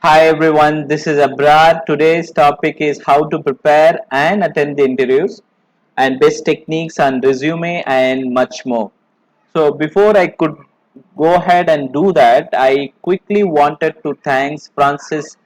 Hi everyone, this is Abrar. Today's topic is how to prepare and attend the interviews and best techniques on resume and much more. So before I could go ahead and do that, I quickly wanted to thank Francis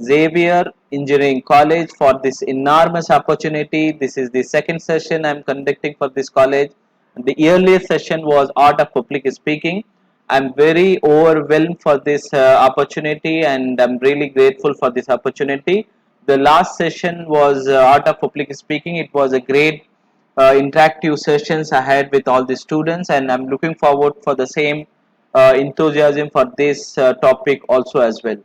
Xavier Engineering College for this enormous opportunity. This is the second session I'm conducting for this college. The earlier session was Art of Public Speaking. I'm very overwhelmed for this opportunity and I'm really grateful for this opportunity. The last session was Art of Public Speaking. It was a great interactive sessions I had with all the students, and I'm looking forward for the same enthusiasm for this topic also as well.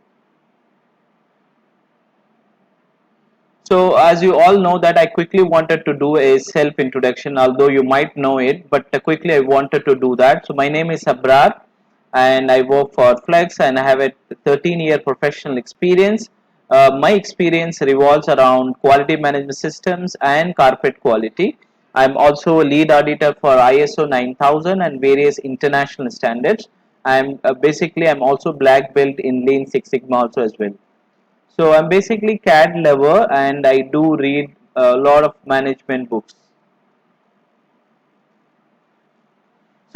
So as you all know that I quickly wanted to do a self introduction, although you might know it, but quickly I wanted to do that. So my name is Abrar and I work for Flex and I have a 13-year professional experience. My experience revolves around quality management systems and carpet quality. I'm also a lead auditor for ISO 9000 and various international standards. I'm also black belt in Lean Six Sigma also as well. So I'm basically CAD lover and I do read a lot of management books.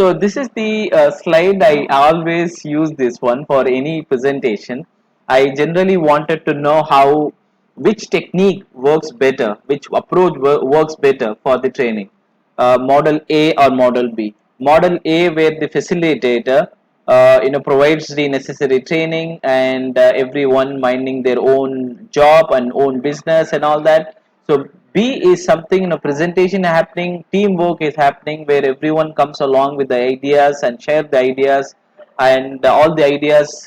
So this is the slide. I always use this one for any presentation. I generally wanted to know how which technique works better, which approach works better for the training. Model A or model B. Model A where the facilitator provides the necessary training and everyone minding their own job and own business and all that. So B is something presentation happening, teamwork is happening where everyone comes along with the ideas and share the ideas and all the ideas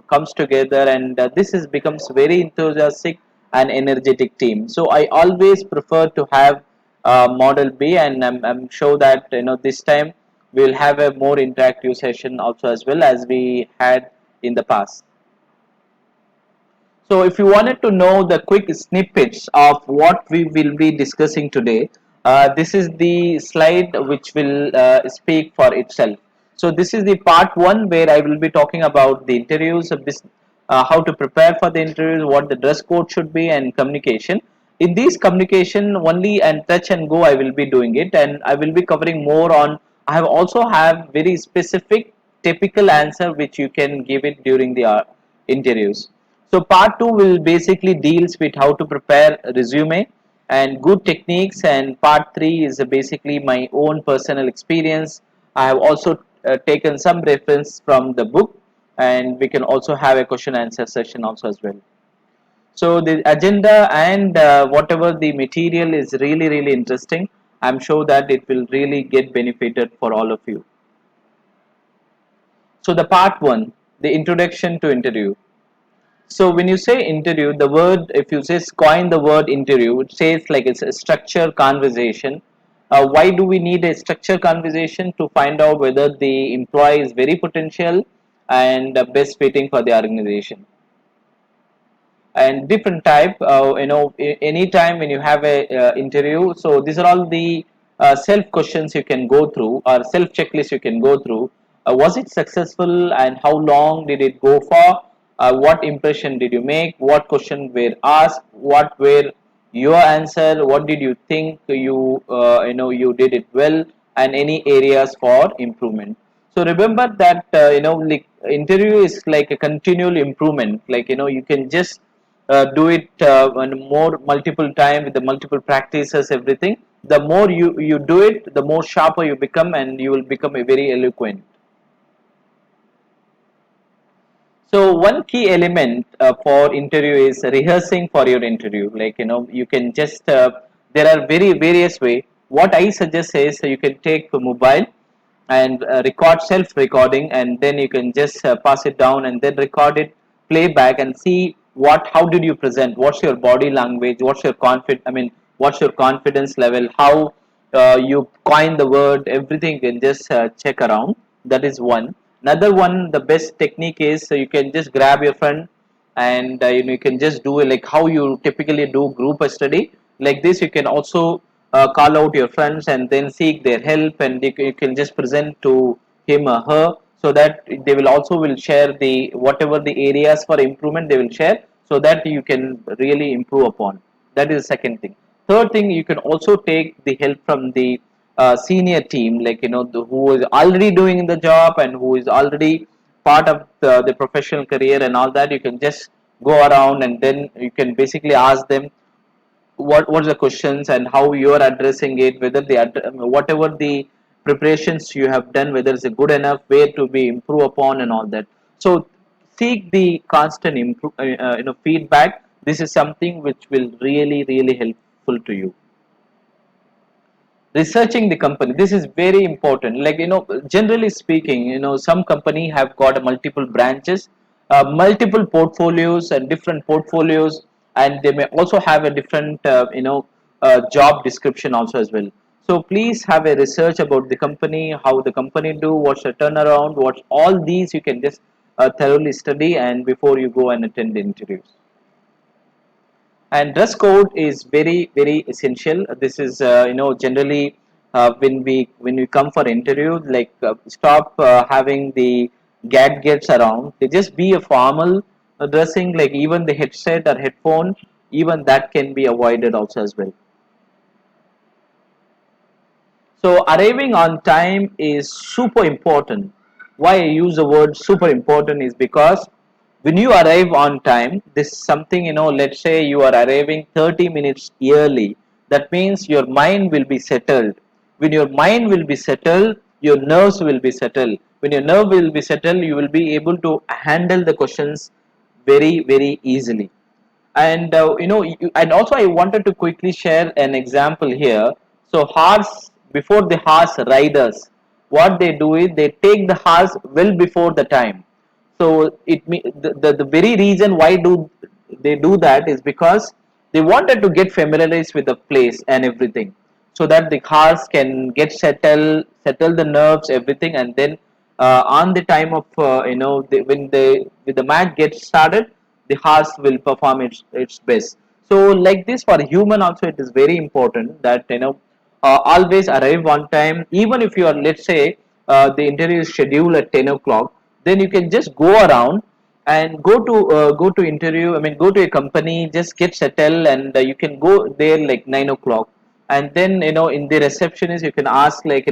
comes together and this is becomes very enthusiastic and energetic team. So I always prefer to have model B and I'm sure that this time we'll have a more interactive session also as well as we had in the past. So if you wanted to know the quick snippets of what we will be discussing today, this is the slide which will speak for itself. So this is the part one where I will be talking about the interviews, how to prepare for the interviews, what the dress code should be, and communication. In these communication only and touch and go, I will be doing it, and I will be covering more on. I have also have very specific typical answer which you can give it during the interviews. So part 2 will basically deals with how to prepare a resume and good techniques, and part 3 is basically my own personal experience. I have also taken some reference from the book and we can also have a question answer session also as well. So the agenda and whatever the material is really interesting. I'm sure that it will really get benefited for all of you. So the part 1, the introduction to interview. So when you say interview, the word, if you just coin the word interview, it says like it's a structured conversation. Why do we need a structured conversation? To find out whether the employee is very potential and best fitting for the organization. And different type, anytime when you have a interview, so these are all the self questions you can go through or self checklist you can go through. Was it successful and how long did it go for? What impression did you make? What questions were asked? What were your answer? What did you think you did it well? And any areas for improvement. So remember that like interview is like a continual improvement. Like you can just do it on more multiple time with the multiple practices, everything. The more you do it, the more sharper you become and you will become a very eloquent. So one key element for interview is rehearsing for your interview. Like you can just there are very various way. What I suggest is you can take a mobile and record self-recording, and then you can just pass it down and then record it, play back, and see how did you present. What's your body language? What's your what's your confidence level? How you coin the word? Everything you can just check around. That is one. Another one, the best technique is you can just grab your friend and you can just do it like how you typically do group study. Like this, you can also call out your friends and then seek their help, and you can just present to him or her. so that they will also will share the whatever the areas for improvement they will share, so that you can really improve upon. That is the second thing. Third thing, you can also take the help from the senior team, like who is already doing the job and who is already part of the professional career and all that. You can just go around and then you can basically ask them what's the questions and how you are addressing it, whether whatever the preparations you have done, whether it's a good enough, where to be improved upon and all that. So seek the constant feedback. This is something which will really helpful to you. Researching the company, this is very important. Like generally speaking, some company have got multiple branches, multiple portfolios and different portfolios, and they may also have a different job description also as well. So please have a research about the company, how the company do, what's the turnaround, what's all these. You can just thoroughly study and before you go and attend the interviews. And dress code is very essential. This is generally when we come for interview, like stop having the gadgets around. They just be a formal dressing, like even the headset or headphone, even that can be avoided also as well. So arriving on time is super important. Why I use the word super important is because when you arrive on time, this is something, let's say you are arriving 30 minutes early. That means your mind will be settled. When your mind will be settled, your nerves will be settled. When your nerve will be settled, you will be able to handle the questions very easily. And and also I wanted to quickly share an example here. So horse, before the horse riders, what they do is they take the horse well before the time. So the very reason why do they do that is because they wanted to get familiarized with the place and everything, so that the horse can get settle the nerves, everything, and then on the time of when the match gets started, the horse will perform its best. So like this, for human also it is very important that always arrive on time. Even if you are, let's say, the interview is scheduled at 10 o'clock, then you can just go around and go to interview, I mean go to a company, just get settled, and you can go there like 9 o'clock. And then in the receptionist you can ask, like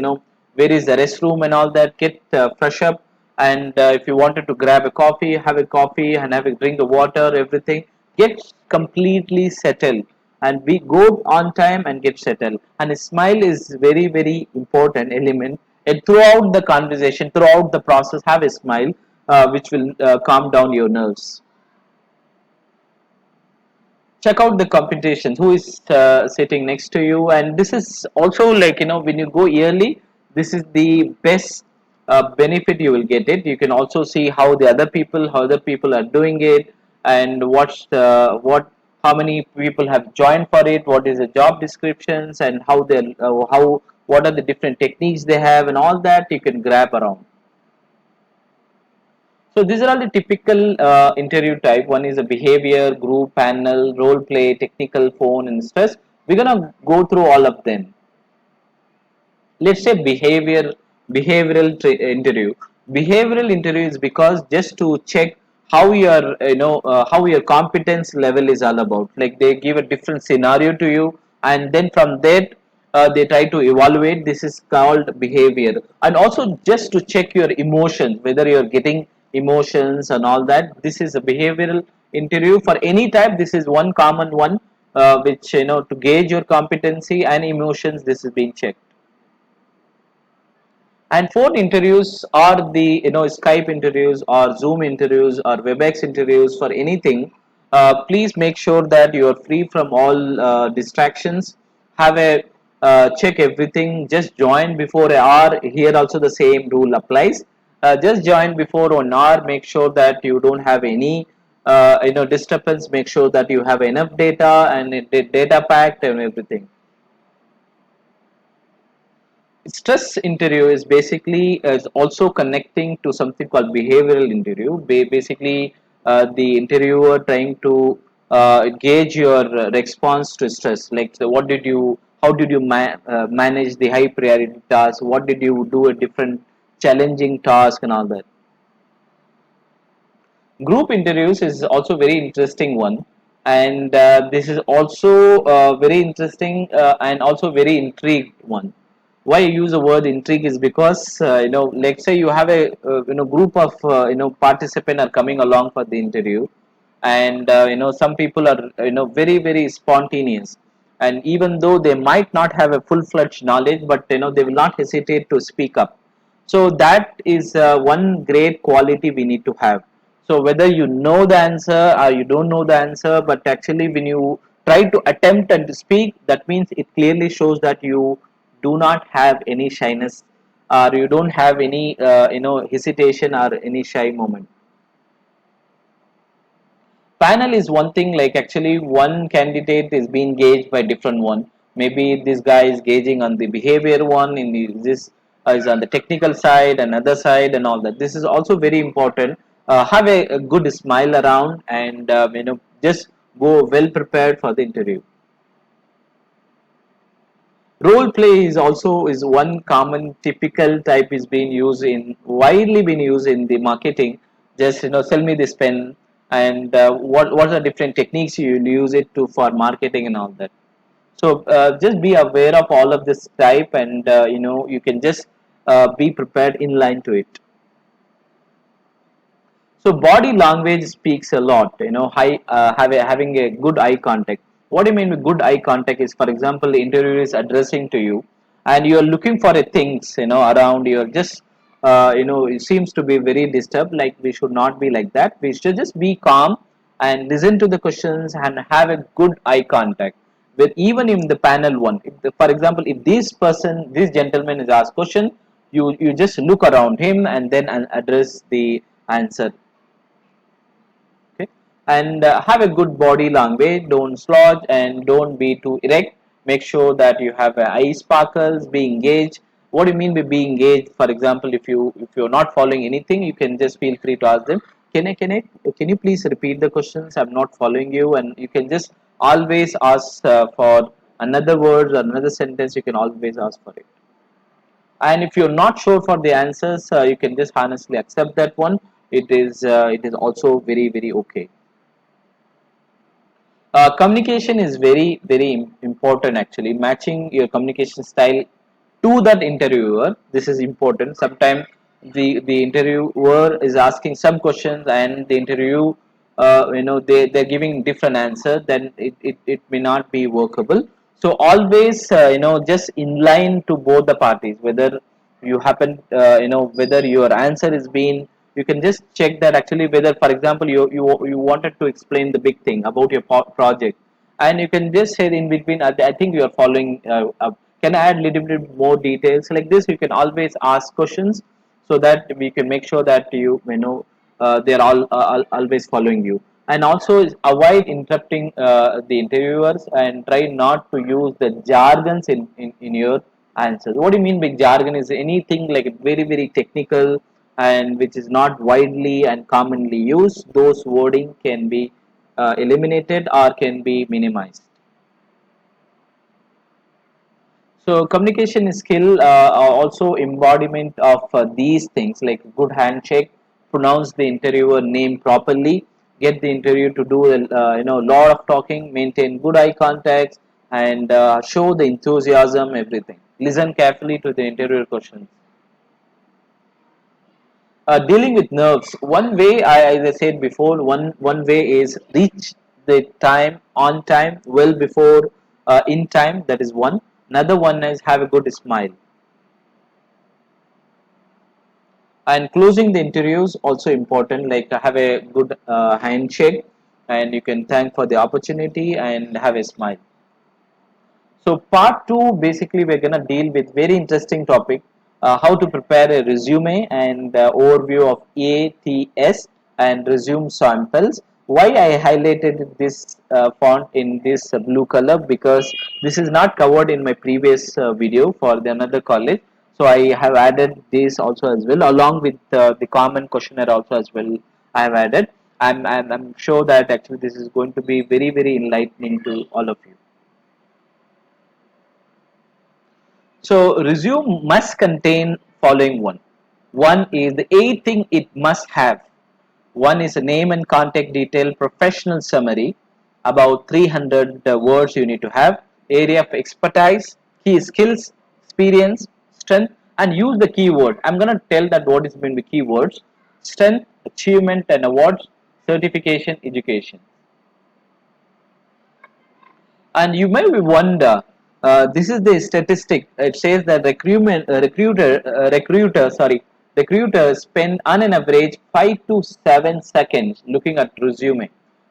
where is the restroom and all that, get fresh up, and if you wanted to grab a coffee, have a coffee, and have a drink of water, everything, get completely settled, and we go on time and get settled. And a smile is very important element, and throughout the conversation, throughout the process, have a smile, which will calm down your nerves. Check out the competitions, who is sitting next to you. And this is also, like when you go yearly, this is the best benefit you will get it. You can also see how other people are doing it, and how many people have joined for it, what is the job descriptions, and how what are the different techniques they have, and all that you can grab around. So these are all the typical interview type. One is a behavior, group, panel, role play, technical, phone, and stress. We're gonna go through all of them. Let's say interview. Behavioral interview is because just to check how your competence level is all about. Like they give a different scenario to you, and then from that they try to evaluate. This is called behavior. And also just to check your emotions, whether you're getting emotions and all that. This is a behavioral interview for any type. This is one common one, which to gauge your competency and emotions, this is being checked. And phone interviews are the Skype interviews or Zoom interviews or WebEx interviews for anything. Please make sure that you are free from all distractions. Have a check everything. Just join before an hour. Here also the same rule applies. Just join before an hour. Make sure that you don't have any disturbance. Make sure that you have enough data and data packed and everything. Stress interview is basically is also connecting to something called behavioral interview. Basically, the interviewer trying to gauge your response to stress. Like, so how did you manage the high priority tasks? What did you do at different challenging task and all that. Group interviews is also very interesting one, and this is also very interesting and also very intrigued one. Why I use the word intrigue is because let's say you have a group of participant are coming along for the interview, and some people are very spontaneous, and even though they might not have a full fledged knowledge, but they will not hesitate to speak up. So that is one great quality we need to have. So whether you know the answer or you don't know the answer, but actually when you try to attempt and to speak, that means it clearly shows that you do not have any shyness, or you don't have any hesitation or any shy moment. Panel is one thing, like actually one candidate is being gauged by different one. Maybe this guy is gauging on the behavior one, in this is on the technical side, another side, and all that. This is also very important. Have a good smile around, and just go well prepared for the interview. Role play is also is one common typical type is being used in widely being used in the marketing. Just sell me this pen, and what are the different techniques you will use it to for marketing and all that. So just be aware of all of this type, and you can just be prepared in line to it. So body language speaks a lot. Having a good eye contact. What do you mean with good eye contact? Is, for example, the interviewer is addressing to you, and you are looking for a things around. You're just it seems to be very disturbed. Like, we should not be like that. We should just be calm and listen to the questions and have a good eye contact. With even in the panel one, for example, if this gentleman is asked question, you just look around him and then address the answer. Okay, and have a good body language. Don't slouch and don't be too erect. Make sure that you have eye sparkles. Be engaged. What do you mean by be engaged? For example, if you're not following anything, you can just feel free to ask them, can you please repeat the questions? I'm not following you. And you can just always ask for another word or another sentence. You can always ask for it. And if you're not sure for the answers, you can just honestly accept that one. It is also very okay. Communication is very important, actually. Matching your communication style to that interviewer, this is important. Sometimes the interviewer is asking some questions, and the interview they're giving different answer, then it may not be workable. So always just in line to both the parties, whether you happen whether your answer is being, you can just check that actually, whether, for example, you wanted to explain the big thing about your project, and you can just say in between, I think you are following can I add a little bit more details, like this. You can always ask questions, so that we can make sure that they're always following you. And also avoid interrupting the interviewers, and try not to use the jargons in your answers. What do you mean by jargon? Is anything like very technical and which is not widely and commonly used. Those wording can be eliminated or can be minimized. So communication skill are also embodiment of these things, like good handshake, pronounce the interviewer name properly, get the interviewer to do a lot of talking, maintain good eye contact, and show the enthusiasm, everything. Listen carefully to the interviewer questions. Dealing with nerves. One way, as I said before, one way is reach the time on time, well before in time. That is one. Another one is have a good smile. And closing the interviews also important. Like, have a good handshake, and you can thank for the opportunity and have a smile. So part two, basically, we're gonna deal with very interesting topic, how to prepare a resume, and overview of ATS and resume samples. Why I highlighted this font in this blue color, because this is not covered in my previous video for the another college. So I have added this also as well, along with the common questionnaire also as well. I have added. I'm sure that actually this is going to be very enlightening to all of you. So resume must contain following one. One is the A thing it must have. One is a name and contact detail, professional summary, about 300 words you need to have, area of expertise, key skills, experience, strength, and use the keyword. I'm going to tell that what is meant by keywords: strength, achievement, and awards, certification, education. And you may wonder, this is the statistic. It says that recruiters spend on an average 5 to 7 seconds looking at resume.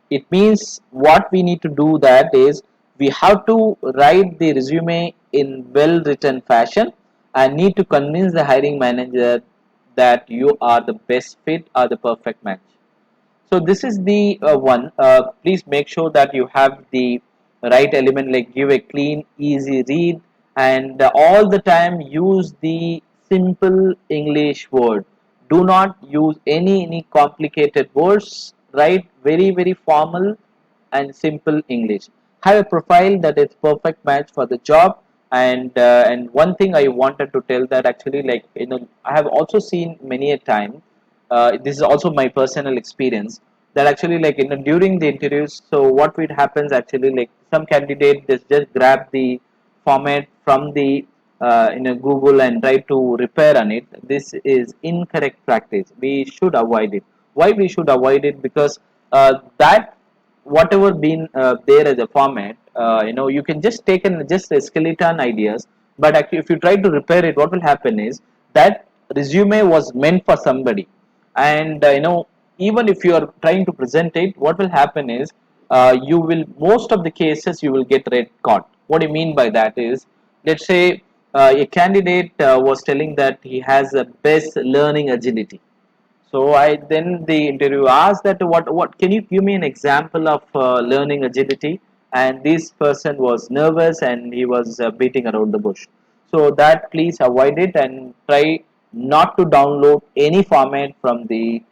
It means what we need to do that is we have to write the resume in well written fashion and need to convince the hiring manager that you are the best fit or the perfect match. So this is the one. Please make sure that you have the right element, like give a clean, easy read, and all the time use the simple English word. Do not use any complicated words. Write very formal and simple English. Have a profile that is perfect match for the job. And one thing I wanted to tell that actually, like, I have also seen many a time, this is also my personal experience, that actually, like, during the interviews, so what would happens actually, like, some candidate just grab the format from the Google and try to repair on it. This is incorrect practice. We should avoid it. Why we should avoid it? Because that whatever been there as a format, you can just take and just a skeleton ideas, but actually if you try to repair it, what will happen is that resume was meant for somebody. And even if you are trying to present it, what will happen is you will, most of the cases you will get red caught. What do you mean by that is, let's say a candidate was telling that he has a best learning agility. So I then the interview asked that what can you give me an example of learning agility? And this person was nervous and he was beating around the bush. So that please avoid it and try not to download any format from the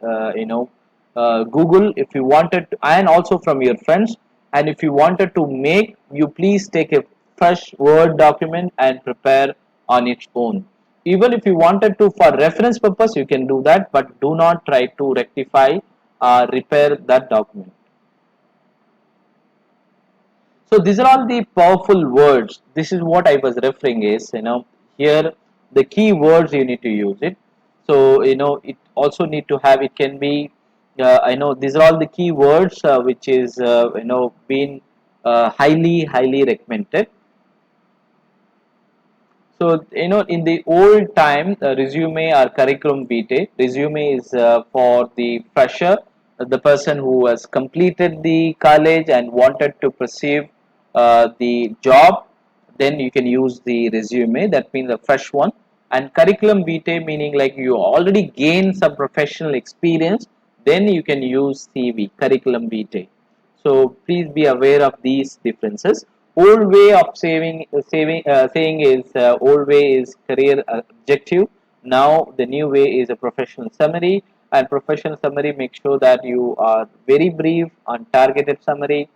Google if you wanted to, and also from your friends. And if you wanted to make, you please take a fresh Word document and prepare on its own. Even if you wanted to for reference purpose, you can do that, but do not try to rectify or repair that document. So these are all the powerful words. This is what I was referring is, here the key words you need to use it. So it also need to have, it can be I know these are all the key words which is being highly recommended. So, in the old time, resume or curriculum vitae, resume is for the fresher, the person who has completed the college and wanted to pursue the job. Then you can use the resume, that means a fresh one. And curriculum vitae, meaning like you already gained some professional experience, then you can use CV, curriculum vitae. So please be aware of these differences. Old way of saying is old way is career objective. Now the new way is a professional summary, and professional summary make sure that you are very brief on targeted summary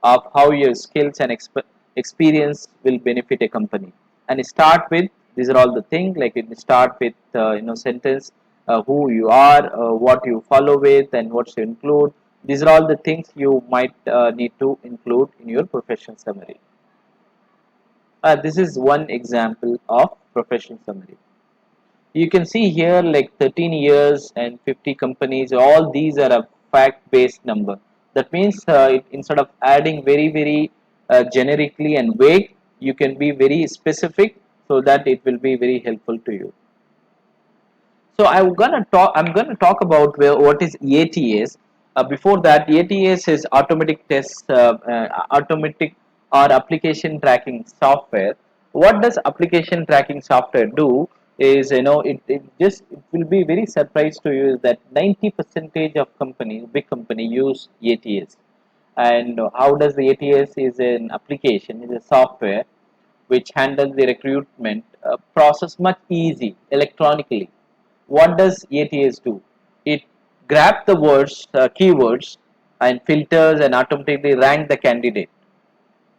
of how your skills and experience will benefit a company. And start with, these are all the things, like it start with sentence, who you are, what you follow with, and what to include. These are all the things you might need to include in your professional summary. This is one example of professional summary. You can see here like 13 years and 50 companies, all these are a fact based number. That means instead of adding very generically and vague, you can be very specific so that it will be very helpful to you. So I'm gonna talk about what is ATS. Before that, ATS is automatic or application tracking software. What does application tracking software do? Is it will be very surprised to you that 90 percentage of companies, big company, use ATS. And how does the ATS is an application, is a software which handles the recruitment process much easy electronically. What does ATS do? It grabs the keywords, and filters and automatically rank the candidate.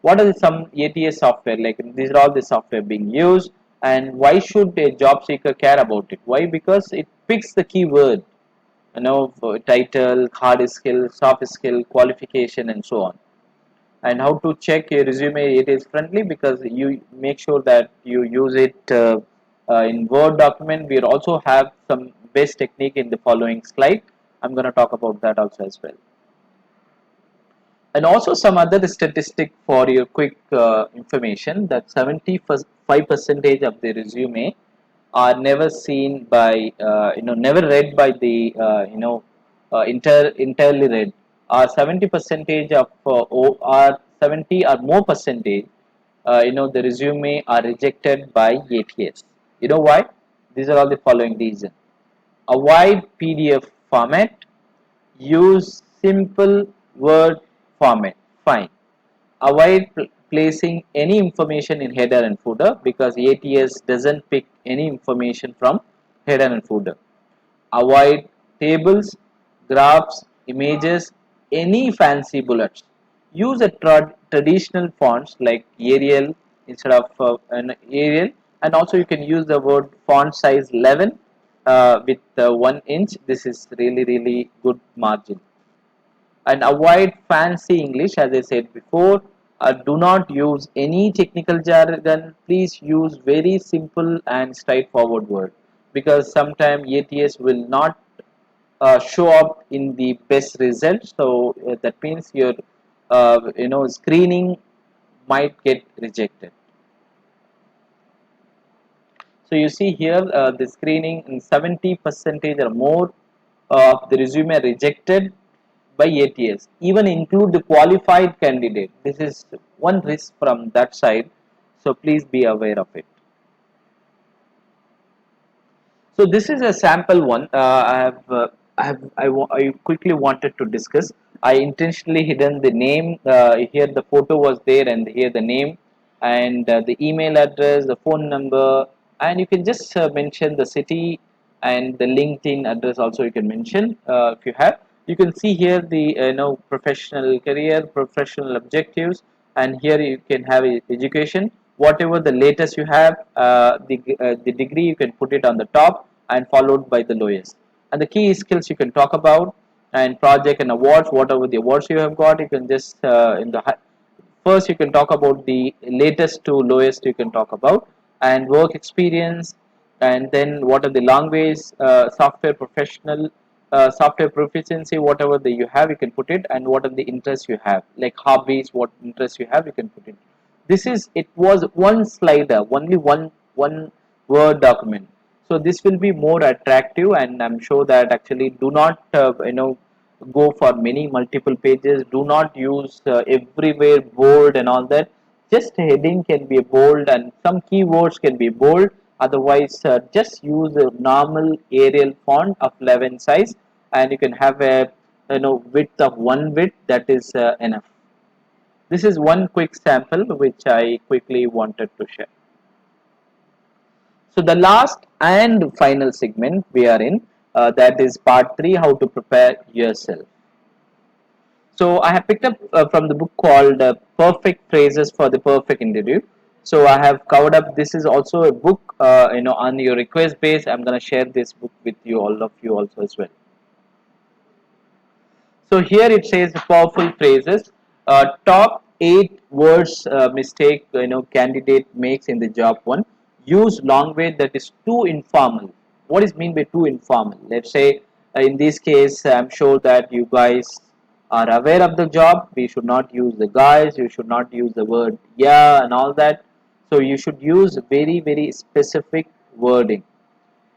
What are some ATS software? Like these are all the software being used. And why should a job seeker care about it? Why? Because it picks the keyword, title, hard skill, soft skill, qualification, and so on. And how to check your resume? It is friendly because you make sure that you use it in Word document. We also have some best technique in the following slide. I'm going to talk about that also as well. And also some other statistic for your quick information, that 75% of the resume are never seen by never read by the entirely read, or 70 percentage of or 70 or more percentage the resume are rejected by ATS. You know why? These are all the following reasons: avoid PDF format, use simple word format, fine. Avoid placing any information in header and footer because ATS doesn't pick any information from header and footer. Avoid tables, graphs, images, any fancy bullets. Use a traditional fonts like Arial instead of an Arial, and also you can use the word font size 11 with 1 inch. This is really good margin. And avoid fancy English, as I said before. Do not use any technical jargon. Please use very simple and straightforward word, because sometimes ATS will not show up in the best result. So that means your screening might get rejected. So you see here the screening in 70 percentage or more of the resume rejected by ATS, even include the qualified candidate. This is one risk from that side, so please be aware of it. So this is a sample one. I quickly wanted to discuss. I intentionally hidden the name. Here the photo was there, and here the name, and the email address, the phone number, and you can just mention the city and the LinkedIn address. Also, you can mention if you have. You can see here the professional career, professional objectives, and here you can have education. Whatever the latest you have, the degree you can put it on the top and followed by the lowest. And the key skills you can talk about, and project and awards, whatever the awards you have got, you can just in the first you can talk about the latest to lowest you can talk about, and work experience, and then what are the language, software professional, software proficiency, whatever that you have you can put it, and what are the interests you have, like hobbies, what interests you have you can put it. This is, it was one slider, only one word document, so this will be more attractive, and I'm sure that actually do not go for many multiple pages. Do not use everywhere bold and all that. Just heading can be bold and some keywords can be bold. Otherwise, just use a normal Arial font of 11 size, and you can have a width of 1 width. That is enough. This is one quick sample which I quickly wanted to share. So the last and final segment we are in, that is part 3, how to prepare yourself. So I have picked up from the book called Perfect Phrases for the Perfect Interview. So I have covered up. This is also a book, on your request base. I'm going to share this book with you, all of you also as well. So here it says powerful phrases. Top 8 words mistake candidate makes in the job one. Use language that is too informal. What is mean by too informal? Let's say in this case, I'm sure that you guys are aware of the job. We should not use the guys. You should not use the word yeah and all that. So you should use very specific wording,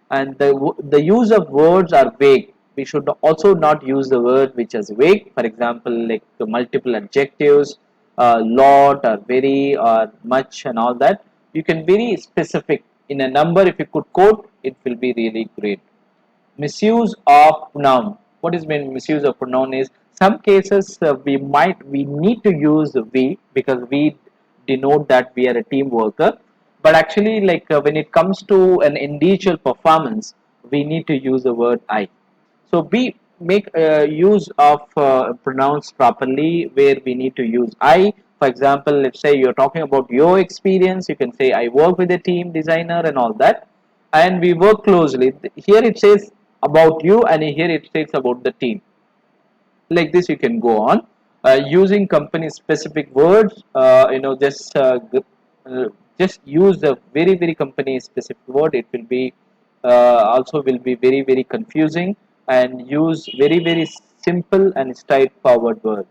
and the use of words are vague. We should also not use the word which is vague, for example like the multiple adjectives, lot or very or much and all that. You can very specific in a number. If you could quote, it will be really great. Misuse of pronoun. What is mean misuse of pronoun is, some cases we need to use we because we denote that we are a team worker, but actually like when it comes to an individual performance, we need to use the word I. So we make use of pronouns properly where we need to use I. For example, let's say you're talking about your experience, you can say I work with a team designer and all that, and we work closely. Here it says about you, and here it says about the team. Like this you can go on using company specific words. Just use a very company specific word. It will be also will be very confusing, and use very simple and straightforward word,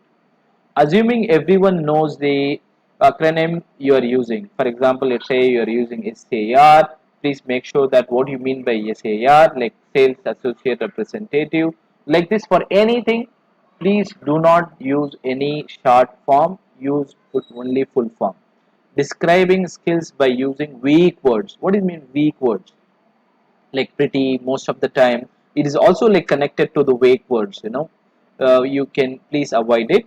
assuming everyone knows the acronym you are using. For example, let's say you are using SAR. Please make sure that what you mean by SAR, like Sales Associate Representative, like this for anything. Please do not use any short form. Use only full form. Describing skills by using weak words. What do you mean weak words? Like pretty, most of the time. It is also like connected to the wake words, you can please avoid it.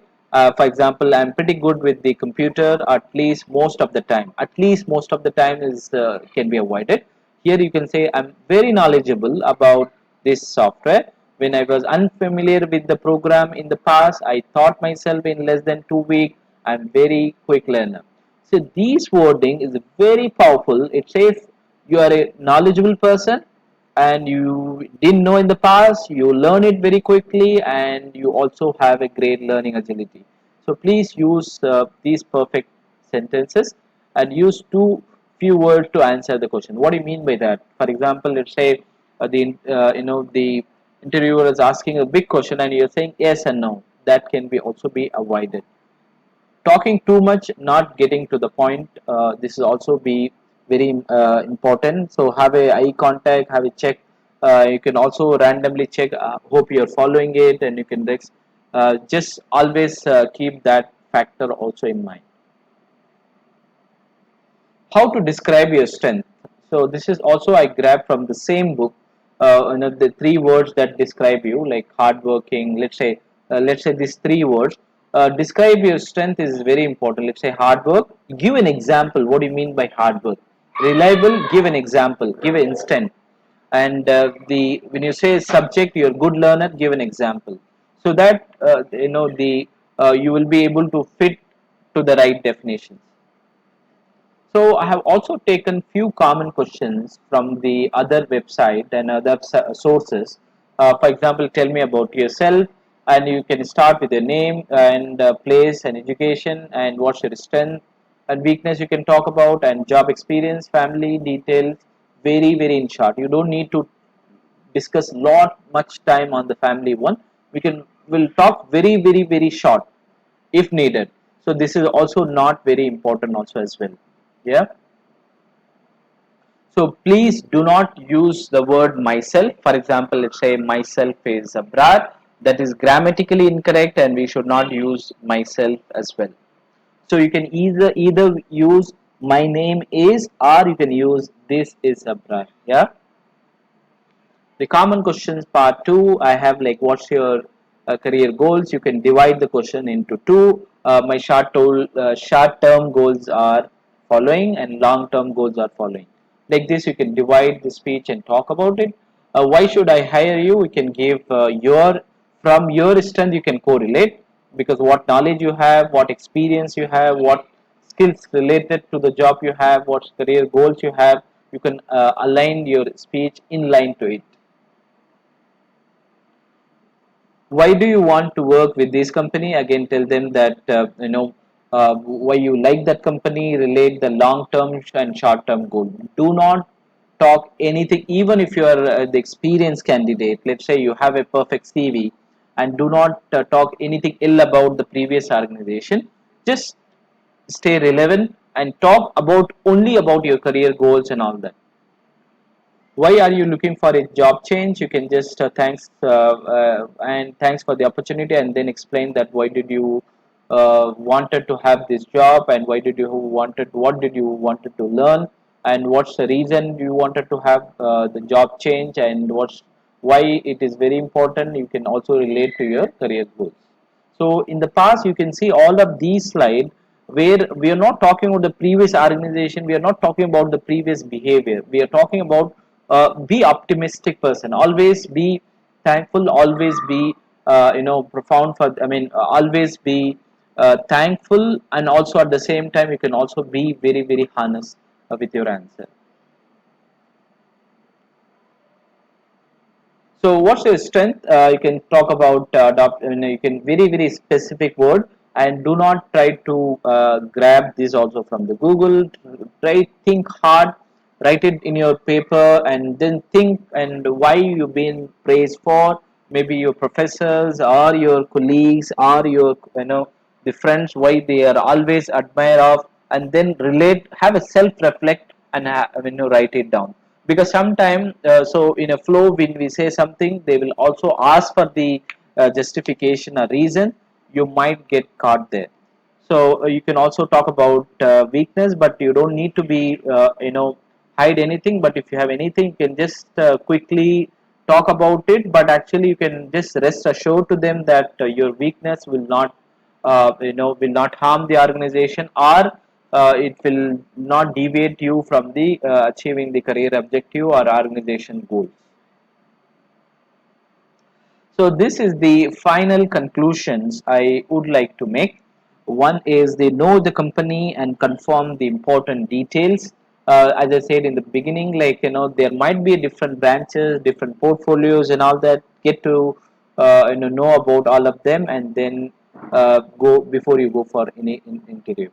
For example, I'm pretty good with the computer, at least most of the time. At least most of the time is can be avoided. Here you can say I'm very knowledgeable about this software. When I was unfamiliar with the program in the past, I taught myself in less than 2 weeks. I'm very quick learner. So these wording is very powerful. It says you are a knowledgeable person, and you didn't know in the past, you learn it very quickly, and you also have a great learning agility. So please use these perfect sentences, and use too few words to answer the question. What do you mean by that? For example, let's say the interviewer is asking a big question and you're saying yes and no. That can be also be avoided. Talking too much, not getting to the point, this is also be very important. So have a eye contact, have a check. You can also randomly check, hope you're following it, and you can just always keep that factor also in mind. How to describe your strength. So this is also I grabbed from the same book. The three words that describe you, like hardworking. Let's say these three words describe your strength is very important. Let's say hard work. Give an example. What do you mean by hard work? Reliable. Give an example. Give an instant. And the when you say subject, you're a good learner. Give an example. So that the you will be able to fit to the right definitions. So I have also taken few common questions from the other website and other sources. For example, tell me about yourself, and you can start with your name and place and education and what's your strength and weakness you can talk about, and job experience, family details, very in short. You don't need to discuss lot much time on the family one. We'll talk very short if needed. So this is also not very important also as well. Yeah. So please do not use the word myself. For example, let's say myself is Abrar. That is grammatically incorrect, and we should not use myself as well. So you can either use my name is, or you can use this is Abrar. Yeah. The common questions part 2, I have like what's your career goals. You can divide the question into two. My short term goals are following, and long term goals are following. Like this you can divide the speech and talk about it. Why should I hire you? We can give your from your strength you can correlate, because what knowledge you have, what experience you have, what skills related to the job you have, what career goals you have, you can align your speech in line to it. Why do you want to work with this company? Again, tell them that why you like that company. Relate the long term and short term goal. Do not talk anything, even if you are the experienced candidate. Let's say you have a perfect CV, and do not talk anything ill about the previous organization. Just stay relevant and talk about only about your career goals and all that. Why are you looking for a job change? You can just thanks for the opportunity, and then explain that why did you wanted to have this job, and why did you wanted what did you wanted to learn, and what's the reason you wanted to have the job change, and what's why it is very important. You can also relate to your career goals. So in the past, you can see all of these slides where we are not talking about the previous organization, we are not talking about the previous behavior. We are talking about be optimistic person, always be thankful, always be profound for. I mean, always be thankful, and also at the same time you can also be very very honest with your answer. So what's your strength? You can talk about adopt. You can very very specific word, and do not try to grab this also from the Google. Try think hard, write it in your paper, and then think and why you've been praised for. Maybe your professors or your colleagues or your the friends why they are always admire of, and then relate. Have a self reflect and write it down, because sometimes so in a flow when we say something they will also ask for the justification or reason. You might get caught there. So you can also talk about weakness, but you don't need to be hide anything. But if you have anything, you can just quickly talk about it, but actually you can just rest assured to them that your weakness will not will not harm the organization, or it will not deviate you from the achieving the career objective or organization goals. So this is the final conclusions I would like to make. One is they know the company and confirm the important details. As I said in the beginning, like there might be different branches, different portfolios, and all that. Get to know about all of them, and then go before you go for any interview.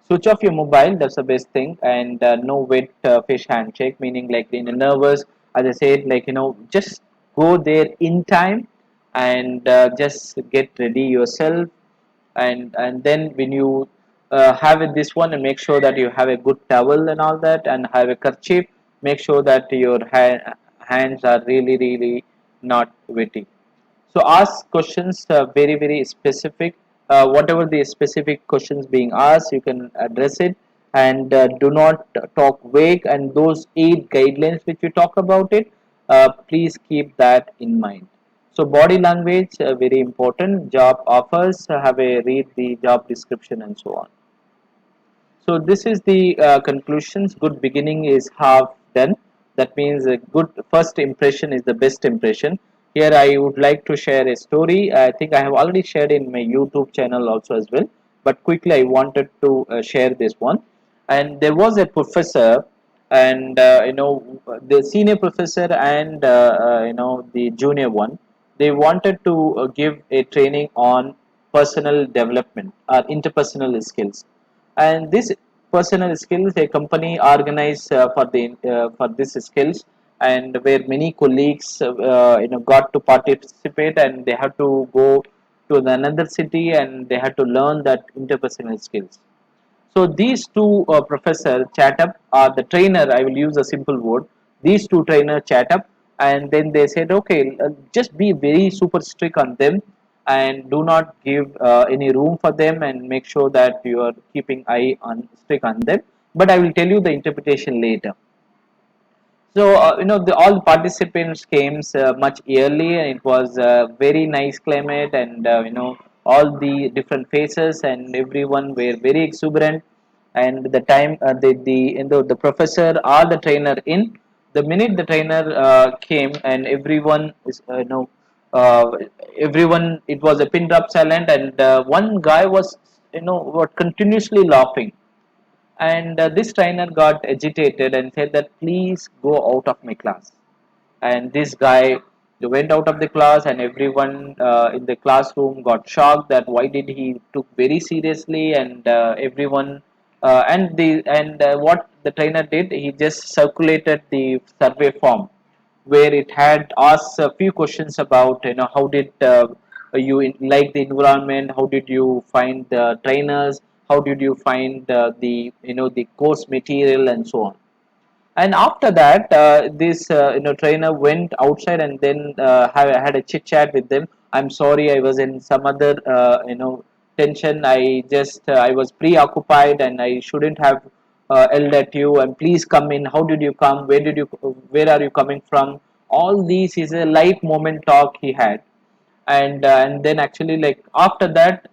Switch off your mobile, that's the best thing, and no wet fish handshake, meaning like in a nervous, as I said, like just go there in time, and just get ready yourself, and then when you have it this one, and make sure that you have a good towel and all that, and have a kerchief. Make sure that your hands are really really not wetty. So ask questions very very specific. Whatever the specific questions being asked, you can address it, and do not talk vague. And those 8 guidelines which you talk about it, please keep that in mind. So body language very important. Job offers, have a read the job description and so on. So this is the conclusions. Good beginning is half done. That means a good first impression is the best impression. Here I would like to share a story. I think I have already shared in my YouTube channel also as well. But quickly I wanted to share this one. And there was a professor, and the senior professor and the junior one. They wanted to give a training on personal development or interpersonal skills, and this personal skills a company organized for this skills, and where many colleagues got to participate, and they have to go to another city, and they had to learn that interpersonal skills. So these two professor chat up, or the trainer, I will use a simple word. These two trainer chat up, and then they said, okay, just be very super strict on them, and do not give any room for them, and make sure that you are keeping eye on strict on them. But I will tell you the interpretation later. So all the participants came much early, and it was a very nice climate, and all the different faces, and everyone were very exuberant. And the time the professor or the trainer in, the minute the trainer came, and everyone is uh, everyone, it was a pin drop silent, and one guy was was continuously laughing, and this trainer got agitated and said that please go out of my class. And this guy went out of the class, and everyone in the classroom got shocked that why did he took very seriously, and everyone and what the trainer did, he just circulated the survey form, where it had asked a few questions about how did you like the environment, how did you find the trainers, how did you find the the course material and so on. And after that this trainer went outside, and then had a chit chat with them. I'm sorry, I was in some other tension. I was preoccupied, and I shouldn't have yelled at you, and please come in. How did you come? Where are you coming from? All these is a light moment talk he had. And then actually, like after that,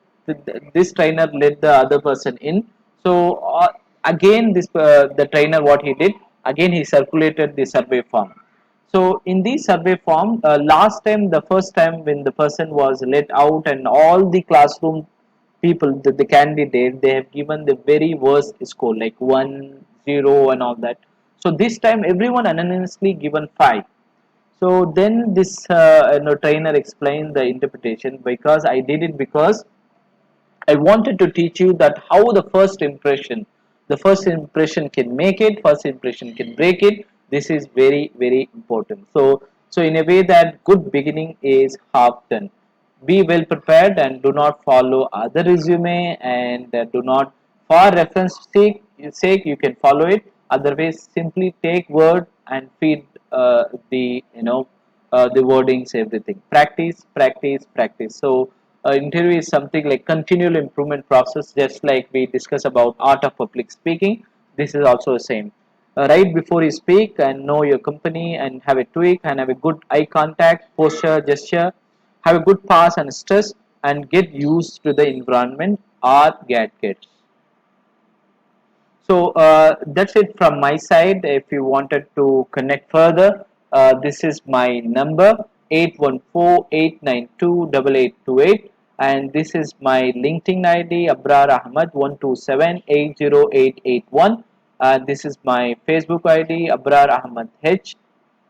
this trainer let the other person in. So again, the trainer, what he did, again he circulated the survey form. So in the survey form, last time, the first time when the person was let out, and all the classroom people, the candidate, they have given the very worst score like 1 0 and all that. So this time everyone anonymously given 5. So then this trainer explained the interpretation, because I did it because I wanted to teach you that how the first impression can make it, first impression can break it. This is very, very important. So in a way that good beginning is half done. Be well prepared and do not follow other resume, and do not, for reference sake you can follow it. Otherwise, simply take word and feed the the wordings, everything. Practice, practice, practice. So interview is something like continual improvement process, just like we discuss about art of public speaking. This is also the same. Right before you speak, and know your company and have a tweak and have a good eye contact, posture, gesture, have a good pass and stress, and get used to the environment or get. So that's it from my side. If you wanted to connect further, this is my number 814-892-8828, and this is my LinkedIn ID Abrar Ahmad 127-80881. This is my Facebook ID Abrar Ahmad H,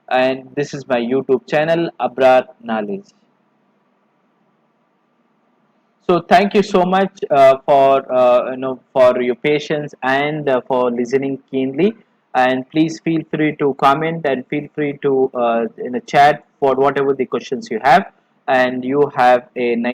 and this is my YouTube channel Abrar Knowledge. So thank you so much for your patience, and for listening keenly. And please feel free to comment, and feel free to in a chat for whatever the questions you have. And you have a nice